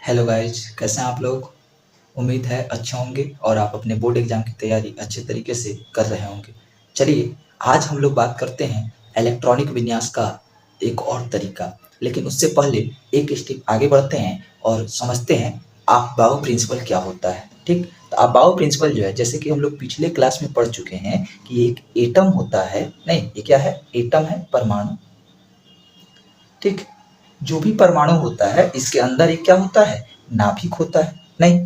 Hello guys, कैसे हैं आप लोग। उम्मीद है अच्छे होंगे और आप अपने बोर्ड एग्जाम की तैयारी अच्छे तरीके से कर रहे होंगे। चलिए, आज हम लोग बात करते हैं इलेक्ट्रॉनिक विन्यास का एक और तरीका। लेकिन उससे पहले एक स्टेप आगे बढ़ते हैं और समझते हैं अफबाऊ प्रिंसिपल क्या होता है। ठीक, तो अफबाऊ प्रिंसिपल जो है, जैसे कि हम लोग पिछले क्लास में पढ़ चुके हैं कि एक एटम होता है। नहीं, ये क्या है? एटम है, परमाणु। ठीक, जो भी परमाणु होता है इसके अंदर एक क्या होता है? नाभिक होता है। नहीं,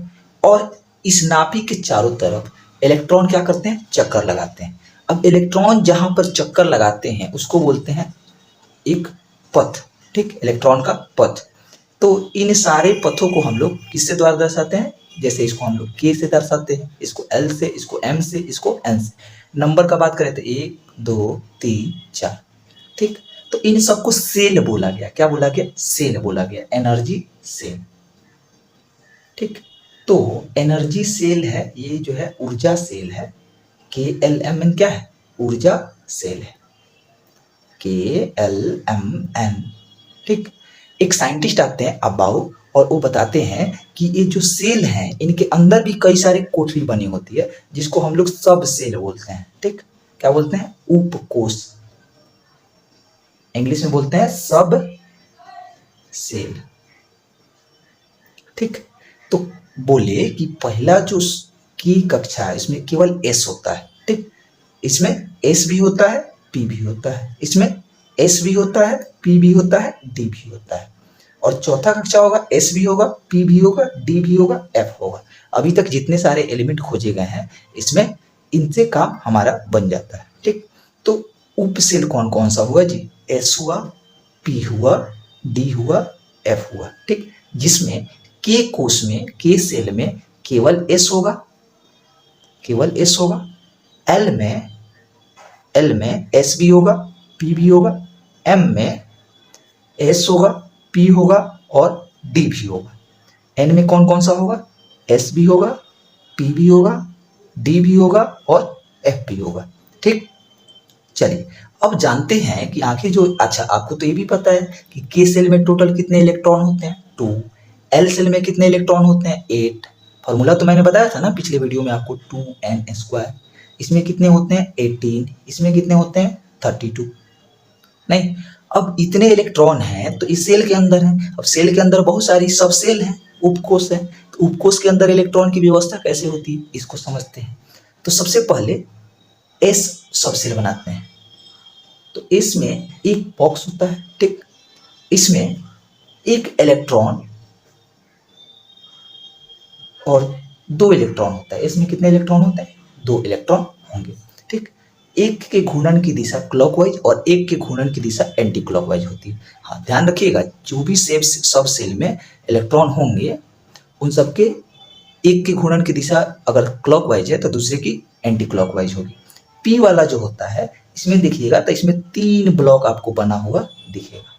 और इस नाभिक के चारों तरफ इलेक्ट्रॉन क्या करते हैं? चक्कर लगाते हैं। अब इलेक्ट्रॉन जहां पर चक्कर लगाते हैं उसको बोलते हैं एक पथ। ठीक, इलेक्ट्रॉन का पथ। तो इन सारे पथों को हम लोग किससे द्वारा दर्शाते हैं? जैसे इसको हम लोग के से दर्शाते हैं, इसको एल से, इसको एम से, इसको एन से। नंबर का बात करें तो 1 2 3 4। ठीक, तो इन सबको सेल बोला गया। क्या बोला गया? सेल बोला गया, एनर्जी सेल। ठीक, तो एनर्जी सेल है, ये जो है ऊर्जा सेल है। के एल एम एन क्या है? ऊर्जा सेल है, के एल एम एन। ठीक, एक साइंटिस्ट आते हैं अबाउ और वो बताते हैं कि ये जो सेल हैं इनके अंदर भी कई सारे कोठरी बनी होती है जिसको हम लोग सब सेल बोलते हैं। ठीक, क्या बोलते हैं? उपकोष। इंग्लिश में बोलते हैं सब सेल। ठीक, तो बोले कि पहला जो की कक्षा है इसमें केवल एस होता है। ठीक, इसमें एस भी होता है, पी भी होता है। इसमें एस भी होता है, पी भी होता है, डी भी होता है। और चौथा कक्षा होगा, एस भी होगा, पी भी होगा, डी भी होगा, एफ होगा। अभी तक जितने सारे एलिमेंट खोजे गए हैं इसमें इनसे काम हमारा बन जाता है। ठीक, तो उप सेल कौन कौन सा हुआ जी? एस हुआ, पी हुआ, डी हुआ, एफ हुआ। ठीक, जिसमें के कोष में, के सेल में केवल एस होगा, केवल एस होगा। एल में एस भी होगा, पी भी होगा। एम में एस होगा, पी होगा और डी भी होगा। एन में कौन कौन सा होगा? एस भी होगा, पी भी होगा, डी भी होगा और एफ भी होगा। ठीक, चलिए अब जानते हैं कि आखिर जो, अच्छा आपको तो ये भी पता है कि के सेल में टोटल कितने इलेक्ट्रॉन होते हैं? 2। एल सेल में कितने इलेक्ट्रॉन होते हैं? 8। फॉर्मूला तो मैंने बताया था ना पिछले वीडियो में आपको, 2n²। इसमें कितने होते हैं? 18। इसमें कितने होते हैं? 32। नहीं, अब इतने इलेक्ट्रॉन हैं तो इस सेल के अंदर है। अब सेल के अंदर बहुत सारी सब सेल हैं, उपकोष है। तो उपकोष के अंदर इलेक्ट्रॉन की व्यवस्था कैसे होती है इसको समझते हैं। तो सबसे पहले एस सब सेल बनाते हैं। तो इसमें एक बॉक्स होता है। ठीक, इसमें एक इलेक्ट्रॉन और 2 इलेक्ट्रॉन होता है। इसमें कितने इलेक्ट्रॉन होते हैं? 2 इलेक्ट्रॉन होंगे। ठीक, एक के घूर्णन की दिशा क्लॉकवाइज और एक के घूर्णन की दिशा एंटी क्लॉकवाइज होती है। हाँ, ध्यान रखिएगा, जो भी सब सेल में इलेक्ट्रॉन होंगे उन सबके एक की घूर्णन की दिशा अगर क्लॉकवाइज है तो दूसरे की एंटी क्लॉकवाइज होगी। पी वाला जो होता है इसमें देखिएगा तो इसमें 3 ब्लॉक आपको बना हुआ दिखेगा।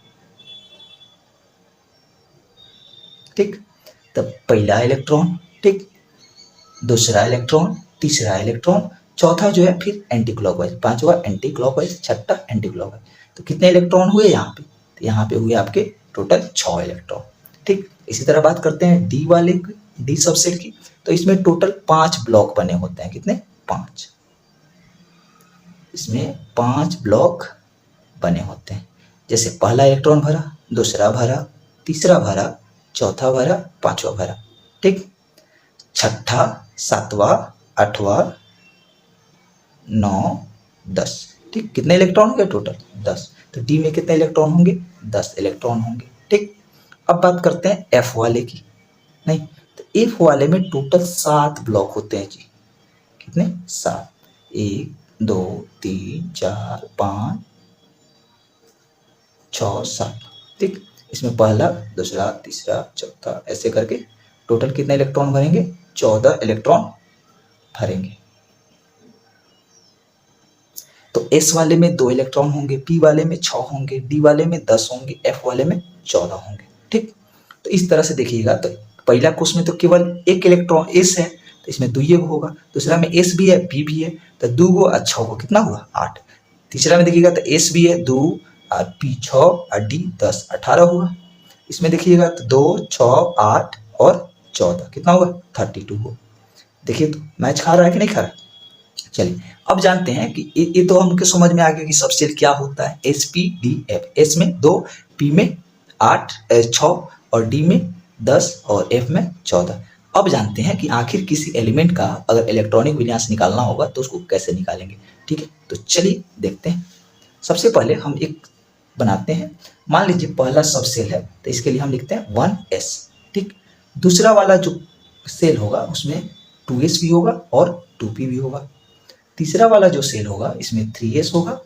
ठीक, तब पहला इलेक्ट्रॉन, ठीक, दूसरा इलेक्ट्रॉन, तीसरा इलेक्ट्रॉन, चौथा जो है फिर एंटी क्लॉकवाइज, पांचवा एंटी क्लॉकवाइज, छठा एंटी क्लॉकवाइज। तो कितने इलेक्ट्रॉन हुए यहाँ पे? तो यहाँ पे हुए आपके टोटल 6 इलेक्ट्रॉन। ठीक, इसी तरह बात करते हैं डी वाले की, डी सबसेट की। तो इसमें टोटल 5 ब्लॉक बने होते हैं। कितने? 5। इसमें 5 ब्लॉक बने होते हैं। जैसे पहला इलेक्ट्रॉन भरा, दूसरा भरा, तीसरा भरा, चौथा भरा, पांचवा भरा। ठीक, छठा, सातवां, आठवां, 9, 10। ठीक, कितने इलेक्ट्रॉन होंगे टोटल? 10। तो डी में कितने इलेक्ट्रॉन होंगे? 10 इलेक्ट्रॉन होंगे। ठीक, अब बात करते हैं एफ वाले की। नहीं, तो एफ वाले में टोटल 7 ब्लॉक होते हैं जी। कितने? 7। 1 2 3 4 5 6 7। ठीक, इसमें पहला, दूसरा, तीसरा, चौथा, ऐसे करके टोटल कितने इलेक्ट्रॉन भरेंगे? 14 इलेक्ट्रॉन भरेंगे। तो एस वाले में 2 इलेक्ट्रॉन होंगे, पी वाले में 6 होंगे, डी वाले में 10 होंगे, एफ वाले में 14 होंगे। ठीक, तो इस तरह से देखिएगा तो पहला कोष में तो केवल एक इलेक्ट्रॉन एस है तो इसमें 2 होगा। दूसरा में एस भी है, पी भी है, तो 2 गो और 6 को कितना हुआ? 8। तीसरा में देखिएगा तो एस भी है, 2 और पी 6 और डी 10, 18 हुआ। इसमें देखिएगा तो 2 6 8 और 14 कितना होगा 32 हो। देखिए तो मैच खा रहा है कि नहीं खा रहा है। चलिए अब जानते हैं कि ये तो हमको समझ में आ गया कि सबसेल क्या होता है। S P D F, S में 2, पी में 8 6 और डी में 10 और एफ में 14। अब जानते हैं कि आखिर किसी एलिमेंट का अगर इलेक्ट्रॉनिक विन्यास निकालना होगा तो उसको कैसे निकालेंगे। ठीक है, तो चलिए देखते हैं। सबसे पहले हम एक बनाते हैं। मान लीजिए पहला सब सेल है तो इसके लिए हम लिखते हैं 1s। ठीक, दूसरा वाला जो सेल होगा उसमें 2s भी होगा और 2p भी होगा। तीसरा वाला जो सेल होगा इसमें 3s होगा,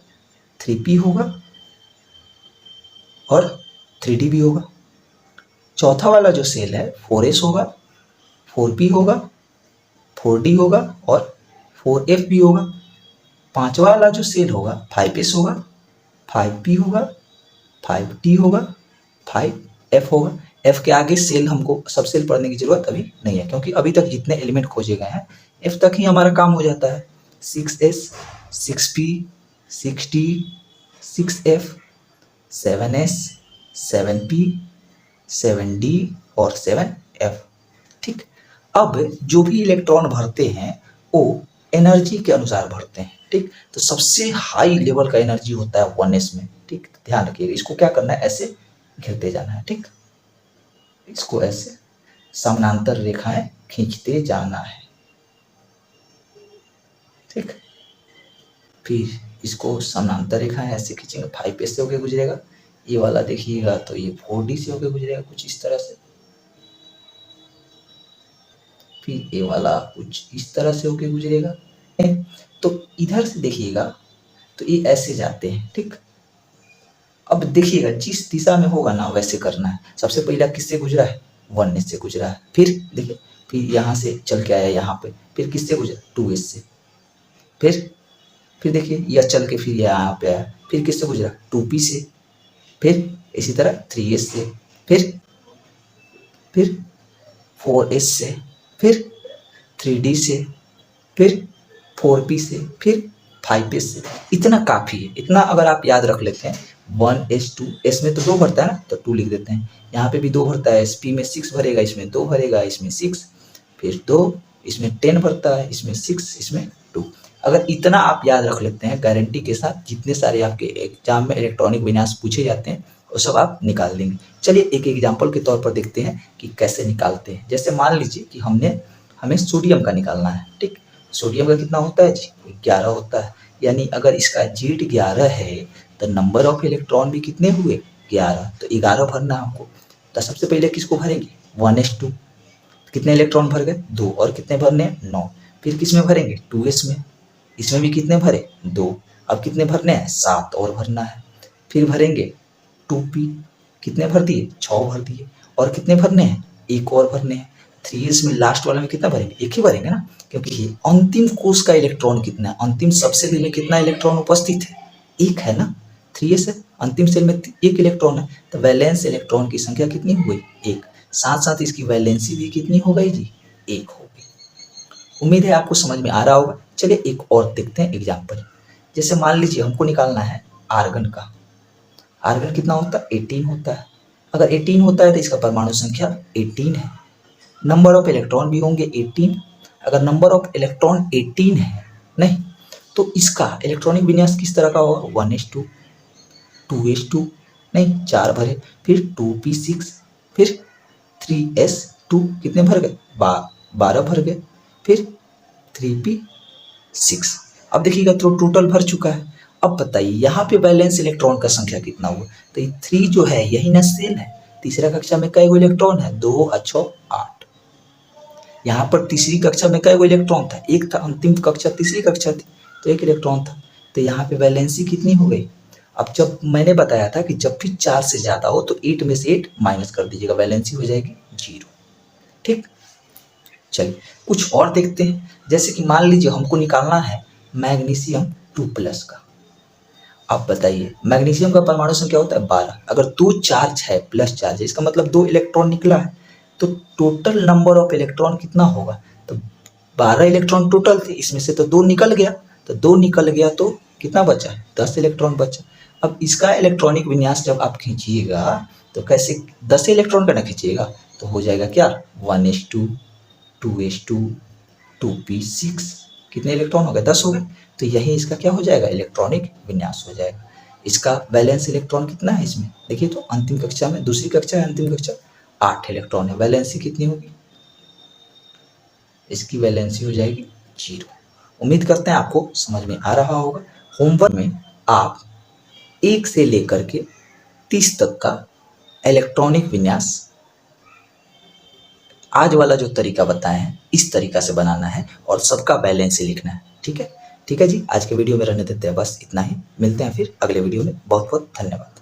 3p होगा और 3d भी होगा। चौथा वाला जो सेल है 4s होगा, 4p होगा, 4d होगा और 4f भी होगा। पांचवा वाला जो सेल होगा 5s होगा, 5p होगा, 5d होगा, 5f होगा। f के आगे सेल हमको सब सेल पढ़ने की जरूरत अभी नहीं है क्योंकि अभी तक जितने एलिमेंट खोजे गए हैं f तक ही हमारा काम हो जाता है। 6s, 6p, 6d, 6f, 7s, 7p, 7d और 7f। ठीक, अब जो भी इलेक्ट्रॉन भरते हैं वो एनर्जी के अनुसार भरते हैं। ठीक, तो सबसे हाई लेवल का एनर्जी होता है 1s में। ठीक, ध्यान रखिएगा, इसको क्या करना है, ऐसे घेरते जाना है। ठीक, इसको ऐसे समानांतर रेखाएं खींचते जाना है। ठीक, फिर इसको समानांतर रेखाएं ऐसे खींचेंगे, 5s से होके गुजरेगा। ये वाला देखिएगा तो ये 4d से होके गुजरेगा कुछ इस तरह से। फिर ये वाला कुछ इस तरह से होके गुजरेगा। तो इधर से देखिएगा तो ये ऐसे जाते हैं। ठीक, अब देखिएगा जिस दिशा में होगा ना वैसे करना है। सबसे पहला किससे गुजरा है, 1s से गुजरा है। फिर देखिए, फिर यहाँ से चल के आया यहाँ पे, फिर किससे गुजरा, 2s से। फिर देखिए यह चल के फिर यहाँ पे आया, फिर किससे गुजरा, 2p से। फिर इसी तरह 3s से, फिर 4s से, फिर 3d से, फिर 4p से, फिर 5s से। इतना काफ़ी है। इतना अगर आप याद रख लेते हैं, 1s 2s में तो 2 भरता है ना तो 2 लिख देते हैं। यहाँ पे भी 2 भरता है, p में 6 भरेगा, इसमें 2 भरेगा, इसमें 6, फिर 2, इसमें 10 भरता है, इसमें 6, इसमें 2। अगर इतना आप याद रख लेते हैं गारंटी के साथ जितने सारे आपके एग्जाम में इलेक्ट्रॉनिक विन्यास पूछे जाते हैं वो सब आप निकाल देंगे। चलिए एक एग्जाम्पल के तौर पर देखते हैं कि कैसे निकालते हैं। जैसे मान लीजिए कि हमें सोडियम का निकालना है। ठीक, सोडियम का कितना होता है जी, 11 होता है। यानी अगर इसका Z 11 है तो नंबर ऑफ इलेक्ट्रॉन भी कितने हुए, 11। तो 11 भरना हमको। तो सबसे पहले किसको भरेंगे, 1s2। कितने इलेक्ट्रॉन भर गए, 2, और कितने भरने हैं, 9। फिर किस में भरेंगे, 2s में। इसमें भी कितने भरे, 2। अब कितने भरने हैं, 7 और भरना है। फिर भरेंगे 2p, कितने भर दिए, 6 भर दिए। और कितने भरने हैं, 1 और भरने हैं। 3s में लास्ट वाले में कितना भरेंगे, 1 ही भरेंगे ना, क्योंकि ये अंतिम कोष का इलेक्ट्रॉन कितना है, अंतिम सबसेल में कितना इलेक्ट्रॉन उपस्थित है, 1 है ना। 3s है, अंतिम सेल में 1 इलेक्ट्रॉन है, तो वैलेंस इलेक्ट्रॉन की संख्या कितनी हो गई, 1। साथ साथ इसकी वैलेंसी भी कितनी हो गई जी, 1 हो गई। उम्मीद है आपको समझ में आ रहा होगा। चलिए एक और देखते हैं एग्जाम्पल। जैसे मान लीजिए हमको निकालना है आर्गन का। आर्गन कितना होता है, 18 होता है। अगर 18 होता है तो इसका परमाणु संख्या 18 है। नंबर ऑफ इलेक्ट्रॉन भी होंगे 18। अगर नंबर ऑफ इलेक्ट्रॉन 18 है नहीं तो इसका इलेक्ट्रॉनिक विन्यास किस तरह का होगा, 1s2, 2s2 नहीं, 4 भरे, फिर 2p6, फिर 3s2 कितने भर गए, 12 भर गए, फिर 3p6। अब देखिएगा तो टोटल भर चुका है। अब बताइए यहाँ पे बैलेंस इलेक्ट्रॉन का संख्या कितना हुआ, तो ये 3 जो है यही ना सेल है। तीसरा कक्षा में कई गो इलेक्ट्रॉन है, 2 अच्छो 8। यहाँ पर तीसरी कक्षा में कई गो इलेक्ट्रॉन था, 1 था। अंतिम कक्षा तीसरी कक्षा थी तो 1 इलेक्ट्रॉन था। तो यहाँ पे वैलेंसी कितनी हो गई। अब जब मैंने बताया था कि जब भी 4 से ज्यादा हो तो 8 में से 8 माइनस कर दीजिएगा, वैलेंसी हो जाएगी 0। ठीक, चलिए कुछ और देखते हैं। जैसे कि मान लीजिए हमको निकालना है मैग्नीशियम 2+ का। अब बताइए मैग्नीशियम का परमाणु संख्या होता है 12। अगर 2 चार्ज है प्लस चार्ज है, इसका मतलब 2 इलेक्ट्रॉन निकला है, तो टोटल नंबर ऑफ इलेक्ट्रॉन कितना होगा, तो 12 इलेक्ट्रॉन टोटल थे, इसमें से तो 2 निकल गया, तो 2 निकल गया तो कितना बचा, 10 इलेक्ट्रॉन बचा। अब इसका इलेक्ट्रॉनिक विन्यास जब आप खींचिएगा तो कैसे, 10 इलेक्ट्रॉन का ना खींचिएगा, तो हो जाएगा क्या 1s2 2s2 2p6, कितने इलेक्ट्रॉन हो गए 10 हो गए। तो यही इसका क्या हो जाएगा इलेक्ट्रॉनिक विन्यास हो जाएगा। इसका वैलेंस इलेक्ट्रॉन कितना है इसमें देखिए, तो अंतिम कक्षा में, दूसरी कक्षा है अंतिम कक्षा, 8 इलेक्ट्रॉन है। वैलेंसी कितनी होगी, इसकी वैलेंसी हो जाएगी 0। उम्मीद करते हैं आपको समझ में आ रहा होगा। होमवर्क में आप 1 से लेकर के 30 तक का इलेक्ट्रॉनिक विन्यास आज वाला जो तरीका बताए हैं इस तरीका से बनाना है और सबका बैलेंस ही लिखना है। ठीक है, ठीक है जी, आज के वीडियो में रहने देते हैं बस इतना ही। मिलते हैं फिर अगले वीडियो में। बहुत बहुत धन्यवाद।